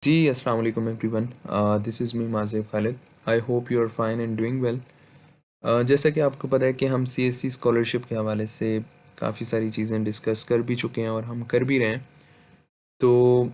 जी, अस्सलाम वालेकुम everyone. This is me Mazib Khalid. I hope you are fine and doing well. जैसा कि आपको पता है कि हम सीएससी स्कॉलरशिप के हवाले से काफ़ी सारी चीज़ें डिस्कस कर भी चुके हैं और हम कर भी रहे हैं। तो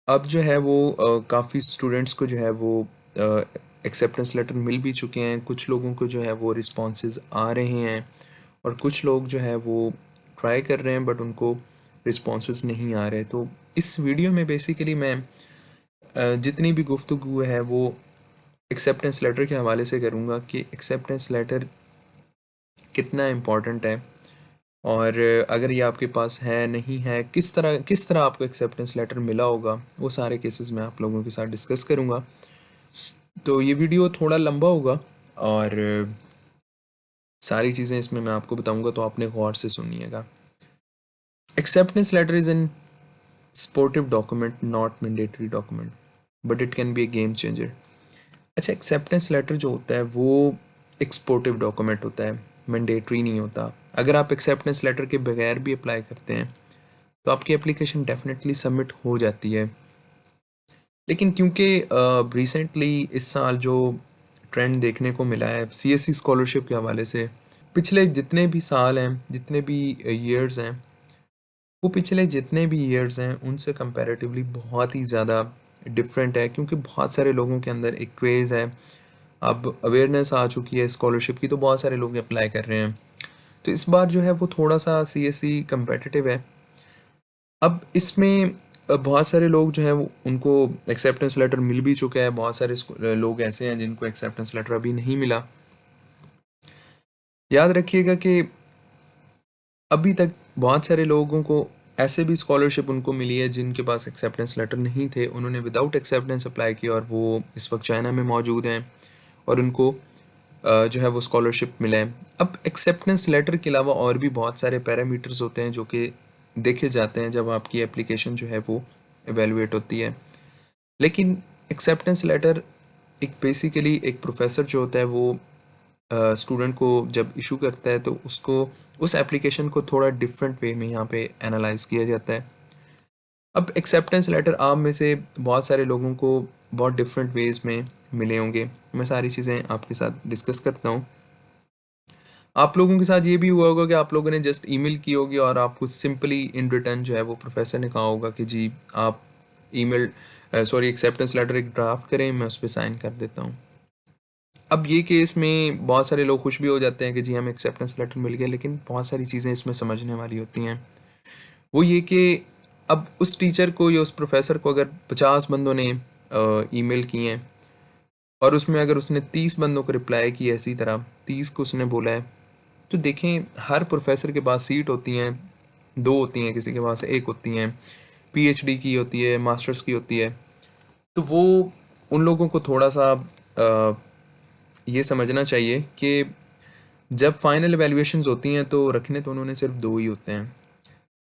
अब जो है वो काफ़ी स्टूडेंट्स को जो है वो एक्सेप्टेंस लेटर मिल भी चुके हैं। कुछ लोगों को जो है वो रिस्पॉन्सेज़ आ रहे हैं और कुछ लोग जो है वो ट्राई कर रहे हैं बट उनको रिस्पॉन्सेज़ नहीं आ रहे। तो इस वीडियो में बेसिकली मैं जितनी भी गुफ्तगू है वो एक्सेप्टेंस लेटर के हवाले से करूँगा कि एक्सेप्टेंस लेटर कितना इम्पोर्टेंट है और अगर ये आपके पास है नहीं है किस तरह आपको एक्सेप्टेंस लेटर मिला होगा, वो सारे केसेस मैं आप लोगों के साथ डिस्कस करूँगा। तो ये वीडियो थोड़ा लंबा होगा और सारी चीज़ें इसमें मैं आपको बताऊँगा, तो आपने गौर से सुनिएगा। Acceptance letter is an supportive document, not mandatory document, but it can be a game changer. अच्छा, एक्सेप्टेंस लेटर जो होता है वो एक सपोर्टिव डॉक्यूमेंट होता है, मैंडेटरी नहीं होता। अगर आप एक्सेप्टेंस लेटर के बगैर भी अप्लाई करते हैं तो आपकी एप्लीकेशन डेफिनेटली सबमिट हो जाती है। लेकिन क्योंकि रिसेंटली इस साल जो ट्रेंड देखने को मिला है सीएससी स्कॉलरशिप के हवाले से, पिछले जितने भी साल हैं, जितने भी ईयर्स हैं, वो पिछले जितने भी ईयर्स हैं उनसे कंपैरेटिवली बहुत ही ज़्यादा डिफरेंट है, क्योंकि बहुत सारे लोगों के अंदर एक क्रेज़ है। अब अवेयरनेस आ चुकी है स्कॉलरशिप की, तो बहुत सारे लोग अप्लाई कर रहे हैं। तो इस बार जो है वो थोड़ा-सा सीएसई कॉम्पिटिटिव है। अब इसमें बहुत सारे लोग जो हैं वो उनको एक्सेप्टेंस लेटर मिल भी चुका है, बहुत सारे लोग ऐसे हैं जिनको एक्सेप्टेंस लेटर अभी नहीं मिला। याद रखिएगा कि अभी तक बहुत सारे लोगों को ऐसे भी स्कॉलरशिप उनको मिली है जिनके पास एक्सेप्टेंस लेटर नहीं थे, उन्होंने विदाउट एक्सेप्टेंस अप्लाई किया और वो इस वक्त चाइना में मौजूद हैं और उनको जो है वो स्कॉलरशिप मिला है। अब एक्सेप्टेंस लेटर के अलावा और भी बहुत सारे पैरामीटर्स होते हैं जो कि देखे जाते हैं जब आपकी एप्लीकेशन जो है वो एवेलुएट होती है। लेकिन एक्सेप्टेंस लेटर एक बेसिकली एक प्रोफेसर जो होता है वो स्टूडेंट को जब इशू करता है तो उसको उस एप्लीकेशन को थोड़ा डिफरेंट वे में यहाँ पे एनालाइज किया जाता है। अब एक्सेप्टेंस लेटर आप में से बहुत सारे लोगों को बहुत डिफरेंट वेज में मिले होंगे। मैं सारी चीज़ें आपके साथ डिस्कस करता हूँ। आप लोगों के साथ ये भी हुआ होगा कि आप लोगों ने जस्ट ईमेल की होगी और आपको सिंपली इन रिटर्न जो है वो प्रोफेसर ने कहा होगा कि जी आप ईमेल सॉरी एक्सेप्टेंस लेटर एक ड्राफ्ट करें, मैं उस पर साइन कर देता हूँ। अब ये केस में बहुत सारे लोग खुश भी हो जाते हैं कि जी हमें एक्सेप्टेंस लेटर मिल गया, लेकिन बहुत सारी चीज़ें इसमें समझने वाली होती हैं। वो ये कि अब उस टीचर को या उस प्रोफेसर को अगर 50 बंदों ने ईमेल किए हैं और उसमें अगर उसने 30 बंदों को रिप्लाई किया इसी तरह, 30 को उसने बोला है, तो देखें हर प्रोफेसर के पास सीट होती हैं, 2 होती हैं, किसी के पास 1 होती हैं, पीएचडी की होती है, मास्टर्स की होती है। तो वो उन लोगों को थोड़ा-सा ये समझना चाहिए कि जब फाइनल इवैल्यूएशंस होती हैं तो रखने तो उन्होंने सिर्फ 2 ही होते हैं।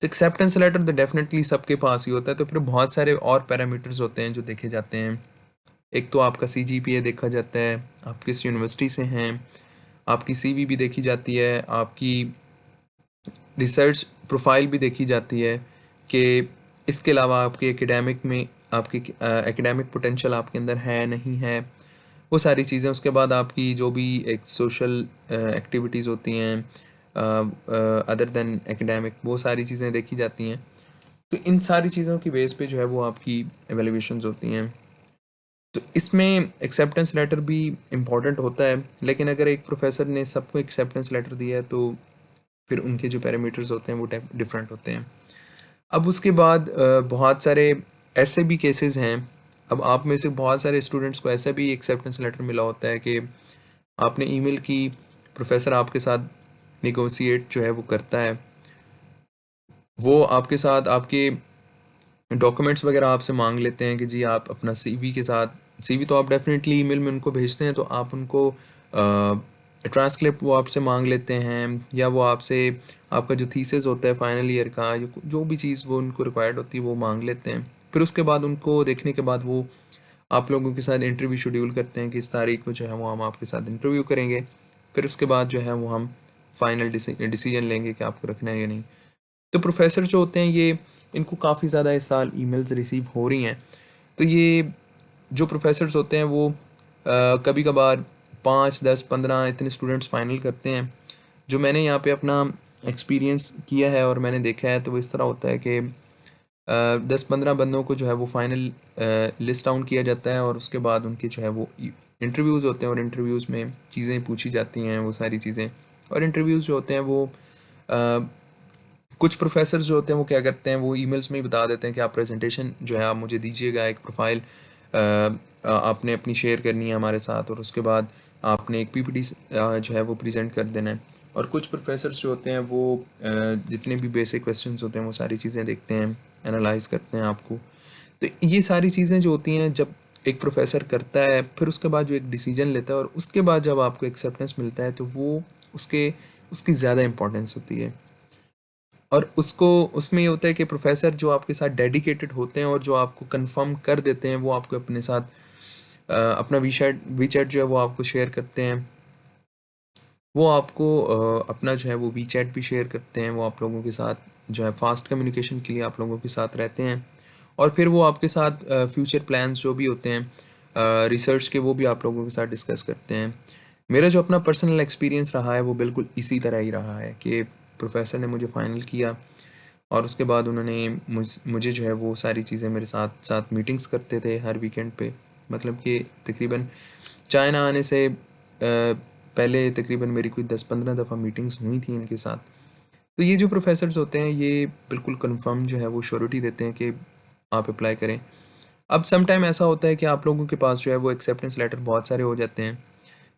तो एक्सेप्टेंस लेटर तो डेफ़िनेटली सबके पास ही होता है, तो फिर बहुत सारे और पैरामीटर्स होते हैं जो देखे जाते हैं। एक तो आपका सीजीपीए देखा जाता है, आप किस यूनिवर्सिटी से हैं, आपकी सीवी भी देखी जाती है, आपकी रिसर्च प्रोफाइल भी देखी जाती है कि इसके अलावा आपके एकेडमिक में आपकी एकेडमिक पोटेंशियल आपके अंदर है नहीं है, वो सारी चीज़ें। उसके बाद आपकी जो भी एक सोशल एक्टिविटीज़ होती हैं अदर देन एकेडमिक, वो सारी चीज़ें देखी जाती हैं। तो इन सारी चीज़ों की बेस पे जो है वो आपकी एवेल्यूएशंस होती हैं। तो इसमें एक्सेप्टेंस लेटर भी इम्पॉर्टेंट होता है, लेकिन अगर एक प्रोफेसर ने सबको एक्सेप्टेंस लेटर दिया है तो फिर उनके जो पैरामीटर्स होते हैं वो डिफरेंट होते हैं। अब उसके बाद बहुत सारे ऐसे भी केसेस हैं। अब आप में से बहुत सारे स्टूडेंट्स को ऐसा भी एक्सेप्टेंस लेटर मिला होता है कि आपने ईमेल की, प्रोफेसर आपके साथ निगोशिएट जो है वो करता है, वो आपके साथ आपके डॉक्यूमेंट्स वगैरह आपसे मांग लेते हैं कि जी आप अपना सीवी के साथ, सीवी तो आप डेफिनेटली ईमेल में उनको भेजते हैं, तो आप उनको ट्रांसक्रिप्ट वो आपसे मांग लेते हैं, या वो आपसे आपका जो थीसिस होता है फाइनल ईयर का, जो भी चीज़ वो उनको रिक्वायर्ड होती है वो मांग लेते हैं। फिर उसके बाद उनको देखने के बाद वो आप लोगों के साथ इंटरव्यू शेड्यूल करते हैं कि इस तारीख को जो है वो हम आपके साथ इंटरव्यू करेंगे। फिर उसके बाद जो है वो हम फाइनल डिसीजन लेंगे कि आपको रखना है या नहीं। तो प्रोफेसर जो होते हैं ये, इनको काफ़ी ज़्यादा इस साल ईमेल्स रिसीव हो रही हैं। तो ये जो प्रोफेसर्स होते हैं वो कभी कभार 5, 10, 15 इतने स्टूडेंट्स फाइनल करते हैं। जो मैंने यहाँ पे अपना एक्सपीरियंस किया है और मैंने देखा है, तो वो इस तरह होता है कि 10-15 बंदों को जो है वो फाइनल लिस्ट डाउन किया जाता है, और उसके बाद उनके जो है वो इंटरव्यूज़ होते हैं, और इंटरव्यूज़ में चीज़ें पूछी जाती हैं, वो सारी चीज़ें। और इंटरव्यूज़ जो होते हैं वो कुछ प्रोफेसर्स जो होते हैं वो क्या करते हैं, वो ईमेल्स में ही बता देते हैं कि आप प्रेजेंटेशन जो है आप मुझे दीजिएगा, एक प्रोफाइल आपने अपनी शेयर करनी है हमारे साथ, और उसके बाद आपने एक पीपीटी जो है वो प्रेजेंट कर देना है। और कुछ प्रोफेसर्स जो होते हैं वो जितने भी बेसिक क्वेश्चंस होते हैं वो सारी चीज़ें देखते हैं, एनालाइज करते हैं आपको। तो ये सारी चीज़ें जो होती हैं जब एक प्रोफेसर करता है, फिर उसके बाद जो एक डिसीजन लेता है, और उसके बाद जब आपको एक्सेप्टेंस मिलता है, तो वो उसके उसकी ज़्यादा इंपॉर्टेंस होती है। और उसको उसमें ये होता है कि प्रोफेसर जो आपके साथ डेडिकेटेड होते हैं और जो आपको कंफर्म कर देते हैं, वो आपको अपने साथ अपना वीचैट जो है वो आपको शेयर करते हैं। वो आपको अपना जो है वो वीचैट भी शेयर करते हैं, वो आप लोगों के साथ जो है फास्ट कम्युनिकेशन के लिए आप लोगों के साथ रहते हैं। और फिर वो आपके साथ फ्यूचर प्लान्स जो भी होते हैं रिसर्च के, वो भी आप लोगों के साथ डिस्कस करते हैं। मेरा जो अपना पर्सनल एक्सपीरियंस रहा है वो बिल्कुल इसी तरह ही रहा है कि प्रोफेसर ने मुझे फाइनल किया, और उसके बाद उन्होंने मुझे जो है वो सारी चीज़ें मेरे साथ साथ मीटिंग्स करते थे हर वीकेंड पे। मतलब कि तकरीबन चाइना आने से पहले तकरीबन मेरी कोई 10-15 दफ़ा मीटिंग्स हुई थी इनके साथ। तो ये जो प्रोफेसर्स होते हैं ये बिल्कुल कंफर्म जो है वो श्योरिटी देते हैं कि आप अप्लाई करें। अब सम टाइम ऐसा होता है कि आप लोगों के पास जो है वो एक्सेप्टेंस लेटर बहुत सारे हो जाते हैं,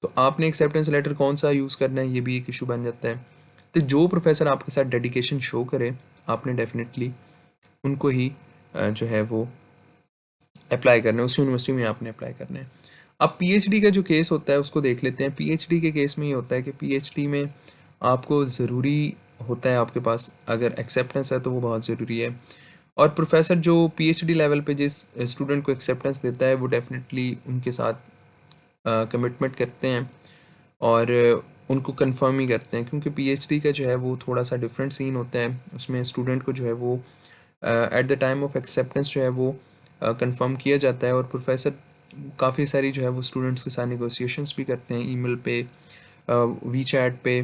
तो आपने एक्सेप्टेंस लेटर कौन सा यूज़ करना है, ये भी एक इशू बन जाता है। तो जो प्रोफेसर आपके साथ डेडिकेशन शो करे, आपने डेफिनेटली उनको ही जो है वो अप्लाई करना है, उस यूनिवर्सिटी में आपने अप्लाई करना है। अब पीएचडी का जो केस होता है उसको देख लेते हैं। पीएचडी के केस में ये होता है कि पीएचडी में आपको ज़रूरी होता है, आपके पास अगर एक्सेप्टेंस है तो वो बहुत ज़रूरी है। और प्रोफेसर जो पीएचडी लेवल पे जिस स्टूडेंट को एक्सेप्टेंस देता है, वो डेफिनेटली उनके साथ कमिटमेंट करते हैं, और उनको कंफर्म ही करते हैं, क्योंकि पीएचडी का जो है वो थोड़ा सा डिफरेंट सीन होता है। उसमें स्टूडेंट को जो है वो at the time of acceptance जो है वो कंफर्म किया जाता है, और प्रोफेसर काफ़ी सारी जो है वो स्टूडेंट्स के साथ नेगोशिएशंस भी करते हैं ईमेल पे, वीचैट पे,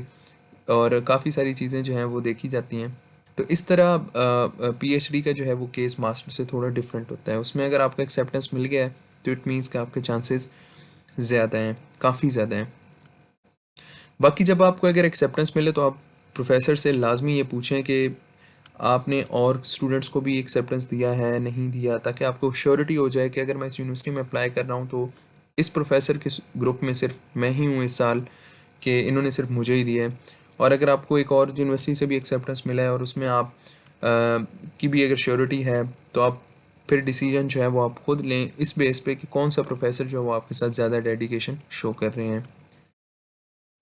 और काफ़ी सारी चीज़ें जो हैं वो देखी जाती हैं। तो इस तरह पीएचडी का जो है वो केस मास्टर से थोड़ा डिफरेंट होता है। उसमें अगर आपका एक्सेप्टेंस मिल गया है, तो इट मीन्स कि आपके चांसेस ज़्यादा हैं, काफ़ी ज़्यादा हैं। बाकी जब आपको अगर एक्सेप्टेंस मिले, तो आप प्रोफेसर से लाजमी ये पूछें कि आपने और स्टूडेंट्स को भी एक्सेप्टेंस दिया है, नहीं दिया, ताकि आपको श्योरिटी हो जाए कि अगर मैं इस यूनिवर्सिटी में अप्लाई कर रहा हूँ, तो इस प्रोफेसर के ग्रुप में सिर्फ मैं ही हूँ इस साल, कि इन्होंने सिर्फ मुझे ही दिया है। और अगर आपको एक और यूनिवर्सिटी से भी एक्सेप्टेंस मिला है और उसमें आप की भी अगर श्योरिटी है, तो आप फिर डिसीजन जो है वो आप खुद लें इस बेस पे कि कौन सा प्रोफेसर जो है वो आपके साथ ज़्यादा डेडिकेशन शो कर रहे हैं।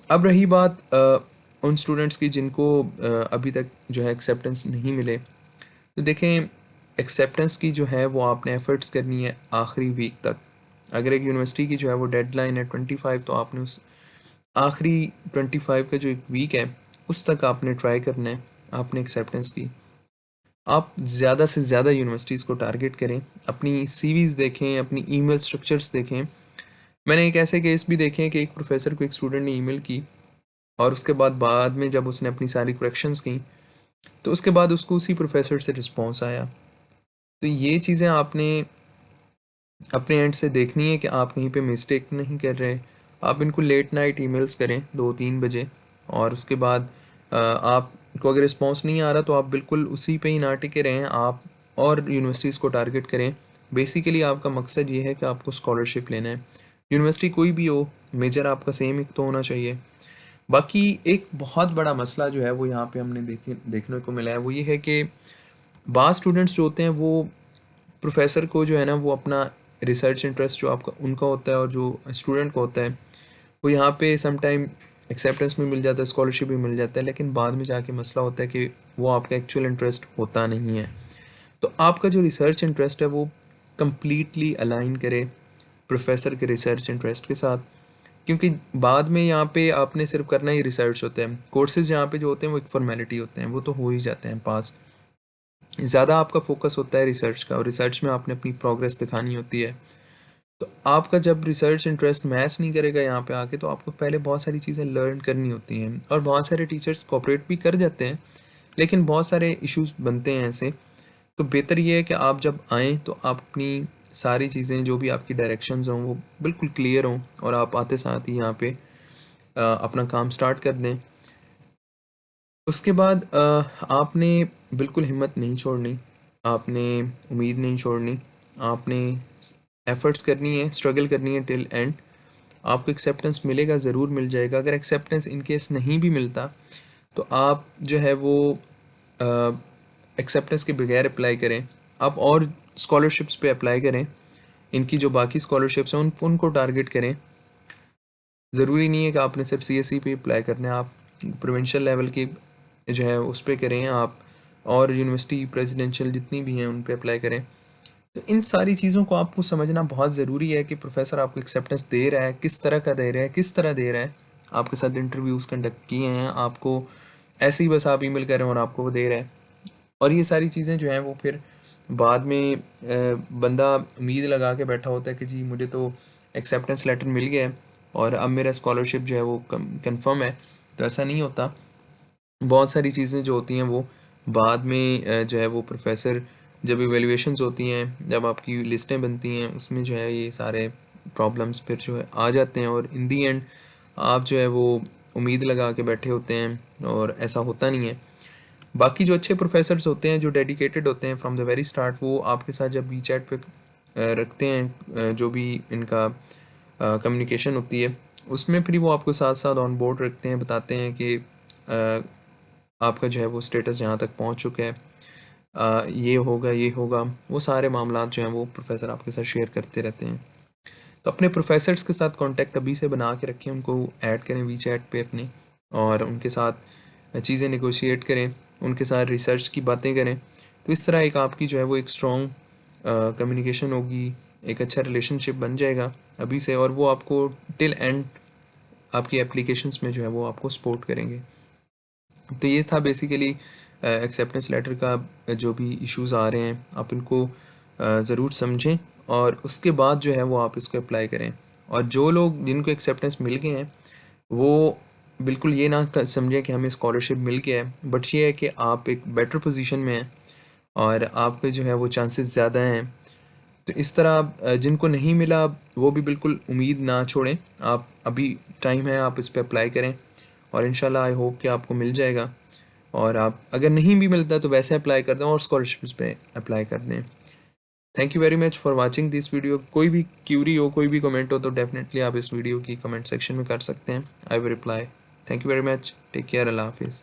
अब रही बात उन स्टूडेंट्स की जिनको अभी तक जो है एक्सेप्टेंस नहीं मिले, तो देखें, एक्सेप्टेंस की जो है वो आपने एफ़र्ट्स करनी है आखिरी वीक तक। अगर एक यूनिवर्सिटी की जो है वो डेडलाइन है 25, तो आपने उस आखिरी 25 का जो एक वीक है, उस तक आपने ट्राई करना है आपने एक्सेप्टेंस की। आप ज़्यादा से ज़्यादा यूनिवर्सिटीज़ को टारगेट करें, अपनी सीवीज़ देखें, अपनी ईमेल स्ट्रक्चर्स देखें। मैंने एक ऐसे केस भी देखे हैं कि एक प्रोफ़ेसर को एक स्टूडेंट ने ईमेल की, और उसके बाद में जब उसने अपनी सारी करेक्शंस की, तो उसके बाद उसको उसी प्रोफ़ेसर से रिस्पॉन्स आया। तो ये चीज़ें आपने अपने एंड से देखनी है कि आप कहीं पे मिस्टेक नहीं कर रहे। आप इनको लेट नाइट ईमेल्स करें 2-3 बजे, और उसके बाद आपको अगर रिस्पॉन्स नहीं आ रहा, तो आप बिल्कुल उसी पे ही ना टिके रहें, आप और यूनिवर्सिटीज़ को टारगेट करें। बेसिकली आपका मकसद ये है कि आपको स्कॉलरशिप लेना है। यूनिवर्सिटी कोई भी हो, मेजर आपका सेम एक तो होना चाहिए। बाकी एक बहुत बड़ा मसला जो है वो यहाँ पे हमने देखने को मिला है, वो ये है कि बाज़ स्टूडेंट्स जो होते हैं वो प्रोफेसर को जो है ना वो अपना रिसर्च इंटरेस्ट जो आपका उनका होता है और जो स्टूडेंट का होता है, वो यहाँ पे सम टाइम एक्सेप्टेंस भी मिल जाता है, स्कॉलरशिप भी मिल जाता है, लेकिन बाद में जाके मसला होता है कि वो आपका एक्चुअल इंटरेस्ट होता नहीं है। तो आपका जो रिसर्च इंटरेस्ट है वो कम्प्लीटली अलाइन करे प्रोफेसर के रिसर्च इंटरेस्ट के साथ, क्योंकि बाद में यहाँ पे आपने सिर्फ करना ही रिसर्च होता है। कोर्सेज यहाँ पे जो होते हैं वो एक फॉर्मेलिटी होते हैं, वो तो हो ही जाते हैं पास। ज़्यादा आपका फोकस होता है रिसर्च का, और रिसर्च में आपने अपनी प्रोग्रेस दिखानी होती है। तो आपका जब रिसर्च इंटरेस्ट मैच नहीं करेगा यहाँ पे आके, तो आपको पहले बहुत सारी चीज़ें लर्न करनी होती हैं, और बहुत सारे टीचर्स कोऑपरेट भी कर जाते हैं, लेकिन बहुत सारे इश्यूज बनते हैं ऐसे। तो बेहतर ये है कि आप जब आएँ तो आप अपनी सारी चीज़ें, जो भी आपकी डायरेक्शंस हों, वो बिल्कुल क्लियर हों, और आप आते साथ ही यहाँ पे अपना काम स्टार्ट कर दें। उसके बाद आपने बिल्कुल हिम्मत नहीं छोड़नी, आपने उम्मीद नहीं छोड़नी, आपने एफ़र्ट्स करनी है, स्ट्रगल करनी है टिल एंड। आपको एक्सेप्टेंस मिलेगा, ज़रूर मिल जाएगा। अगर एक्सेप्टेंस इन केस नहीं भी मिलता, तो आप जो है वो एक्सेप्टेंस के बगैर अप्लाई करें। आप और स्कॉलरशिप्स पे अप्लाई करें, इनकी जो बाकी स्कॉलरशिप्स हैं उनको टारगेट करें। ज़रूरी नहीं है कि आपने सिर्फ सीएसई पे अप्लाई करना है, आप प्रोविंशियल लेवल की जो है उस पे करें आप, और यूनिवर्सिटी प्रेसिडेंशियल जितनी भी हैं उन पे अप्लाई करें। तो इन सारी चीज़ों को आपको समझना बहुत ज़रूरी है कि प्रोफेसर आपको एक्सेप्टेंस दे रहा है, किस तरह का दे रहा है, किस तरह दे रहा है। आपके साथ इंटरव्यूज़ कंडक्ट किए हैं, आपको ऐसे ही बस आप ईमेल कर रहे हैं और आपको वो दे रहा है। और ये सारी चीज़ें जो हैं वो फिर बाद में बंदा उम्मीद लगा के बैठा होता है कि जी मुझे तो एक्सेप्टेंस लेटर मिल गया है और अब मेरा स्कॉलरशिप जो है वो कंफर्म है। तो ऐसा नहीं होता। बहुत सारी चीज़ें जो होती हैं वो बाद में जो है वो प्रोफेसर, जब इवैल्यूएशंस होती हैं, जब आपकी लिस्टें बनती हैं, उसमें जो है ये सारे प्रॉब्लम्स फिर जो है आ जाते हैं, और इन दी एंड आप जो है वो उम्मीद लगा के बैठे होते हैं और ऐसा होता नहीं है। बाकी जो अच्छे प्रोफेसर्स होते हैं, जो डेडिकेटेड होते हैं फ्रॉम द वेरी स्टार्ट, वो आपके साथ जब वी चैट पे रखते हैं, जो भी इनका कम्युनिकेशन होती है, उसमें फिर वो आपको साथ साथ ऑन बोर्ड रखते हैं, बताते हैं कि आपका जो है वो स्टेटस यहाँ तक पहुँच चुका है, ये होगा, ये होगा। वो सारे मामलात जो हैं वो प्रोफेसर आपके साथ शेयर करते रहते हैं। तो अपने प्रोफेसर्स के साथ कांटेक्ट अभी से बना के रखें, उनको ऐड करें वी चैट पे अपने, और उनके साथ चीज़ें नेगोशिएट करें, उनके साथ रिसर्च की बातें करें। तो इस तरह एक आपकी जो है वो एक स्ट्रॉन्ग कम्युनिकेशन होगी, एक अच्छा रिलेशनशिप बन जाएगा अभी से, और वो आपको टिल एंड आपकी एप्लीकेशंस में जो है वो आपको सपोर्ट करेंगे। तो ये था बेसिकली एक्सेप्टेंस लेटर का जो भी इश्यूज़ आ रहे हैं, आप इनको ज़रूर समझें, और उसके बाद जो है वो आप इसको अप्लाई करें। और जो लोग जिनको एक्सेप्टेंस मिल गए हैं, वो बिल्कुल ये ना समझें कि हमें स्कॉलरशिप मिल गया है, बट ये है कि आप एक बेटर पोजीशन में हैं और आपके जो है वो चांसेस ज़्यादा हैं। तो इस तरह जिनको नहीं मिला, वो भी बिल्कुल उम्मीद ना छोड़ें। आप अभी टाइम है, आप इस पे अप्लाई करें, और इंशाल्लाह आई होप कि आपको मिल जाएगा। और आप अगर नहीं भी मिलता तो वैसे अप्लाई कर दें और स्कॉलरशिप्स पे अप्लाई कर दें। Thank you very much for watching this video. कोई भी क्यूरी हो, कोई भी कमेंट हो, तो डेफिनेटली आप इस वीडियो की कमेंट सेक्शन में कर सकते हैं। I will reply. Thank you very much. Take care. अल्लाह हाफिज़।